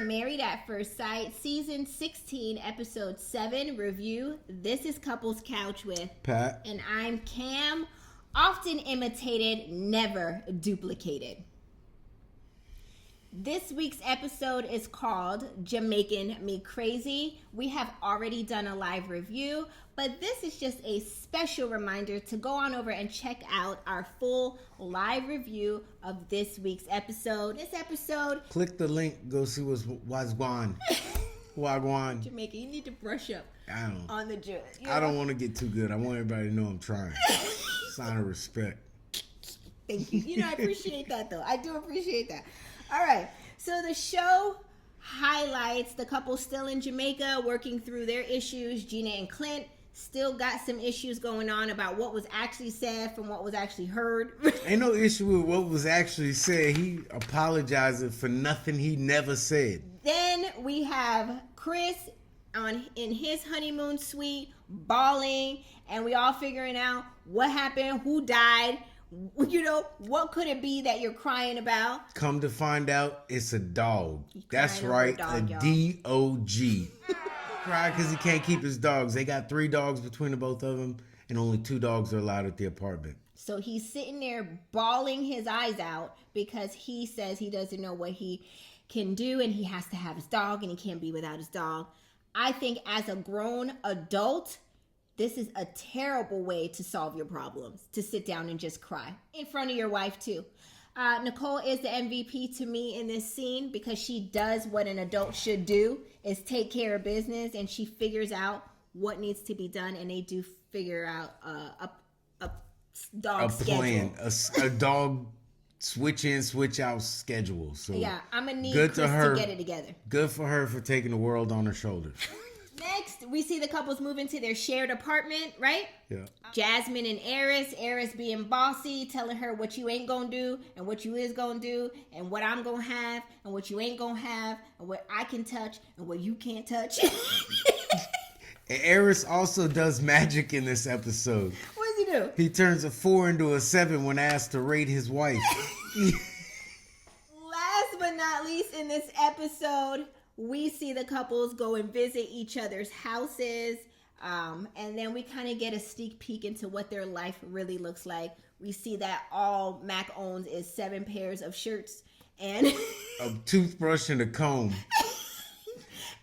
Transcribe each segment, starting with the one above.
Married at First Sight, Season 16, Episode 7 review. This is Couples Couch with Pat. And I'm Cam. Often imitated, never duplicated. This week's episode is called Jamaican Me Crazy. We have already done a live review, but this is just a special reminder to go on over and check out our full live review of this week's episode. This episode... Click the link, go see what's Wagwan. Wagwan. Jamaican, you need to brush up on the joke. I don't want to get too good. I want everybody to know I'm trying. Sign of respect. Thank you. I appreciate that, though. I do appreciate that. All right, so the show highlights the couple still in Jamaica working through their issues. Gina and Clint still got some issues going on about what was actually said from what was actually heard. Ain't no issue with what was actually said. He apologizing for nothing he never said. Then we have Chris in his honeymoon suite bawling, and we all figuring out what happened, who died. What could it be that you're crying about? Come to find out, it's a dog. That's right, a D-O-G. Cry because he can't keep his dogs. They got 3 dogs between the both of them, and only 2 dogs are allowed at the apartment. So he's sitting there bawling his eyes out because he says he doesn't know what he can do, and he has to have his dog, and he can't be without his dog. I think as a grown adult, this is a terrible way to solve your problems, to sit down and just cry in front of your wife, too. Nicole is the MVP to me in this scene because she does what an adult should do, is take care of business, and she figures out what needs to be done, and they do figure out a dog schedule. A dog switch in, switch out schedule. So yeah, I'm going to need Chris to get it together. Good for her for taking the world on her shoulders. Next, we see the couples move into their shared apartment, right? Yeah. Jasmine and Eris being bossy, telling her what you ain't gonna do and what you is gonna do and what I'm gonna have and what you ain't gonna have and what I can touch and what you can't touch. And Eris also does magic in this episode. What does he do? He turns a 4 into a 7 when asked to rate his wife. Last but not least in this episode, we see the couples go and visit each other's houses, and then we kind of get a sneak peek into what their life really looks like. We see that all Mac owns is 7 pairs of shirts and a toothbrush and a comb.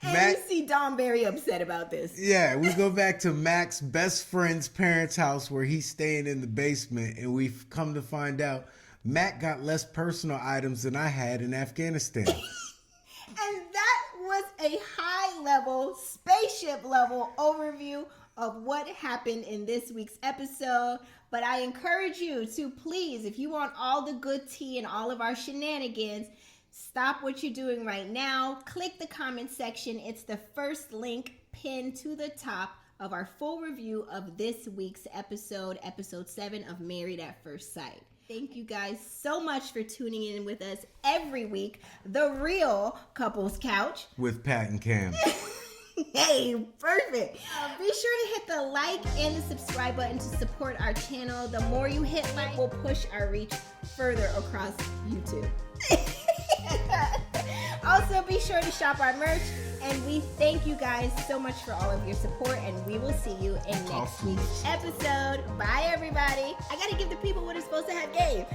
And we see Don very upset about this. Yeah, we go back to Mac's best friend's parents' house where he's staying in the basement, and we've come to find out Mac got less personal items than I had in Afghanistan. And that was a high-level, spaceship-level overview of what happened in this week's episode. But I encourage you to please, if you want all the good tea and all of our shenanigans, stop what you're doing right now. Click the comment section. It's the first link pinned to the top of our full review of this week's episode, Episode 7 of Married at First Sight. Thank you guys so much for tuning in with us every week. The real Couples Couch. With Pat and Cam. Hey, perfect. Be sure to hit the like and the subscribe button to support our channel. The more you hit like, we'll push our reach further across YouTube. Also, be sure to shop our merch. And we thank you guys so much for all of your support. And we will see you in next week's episode. Bye, everybody. I got to give the people what it's supposed to have gave.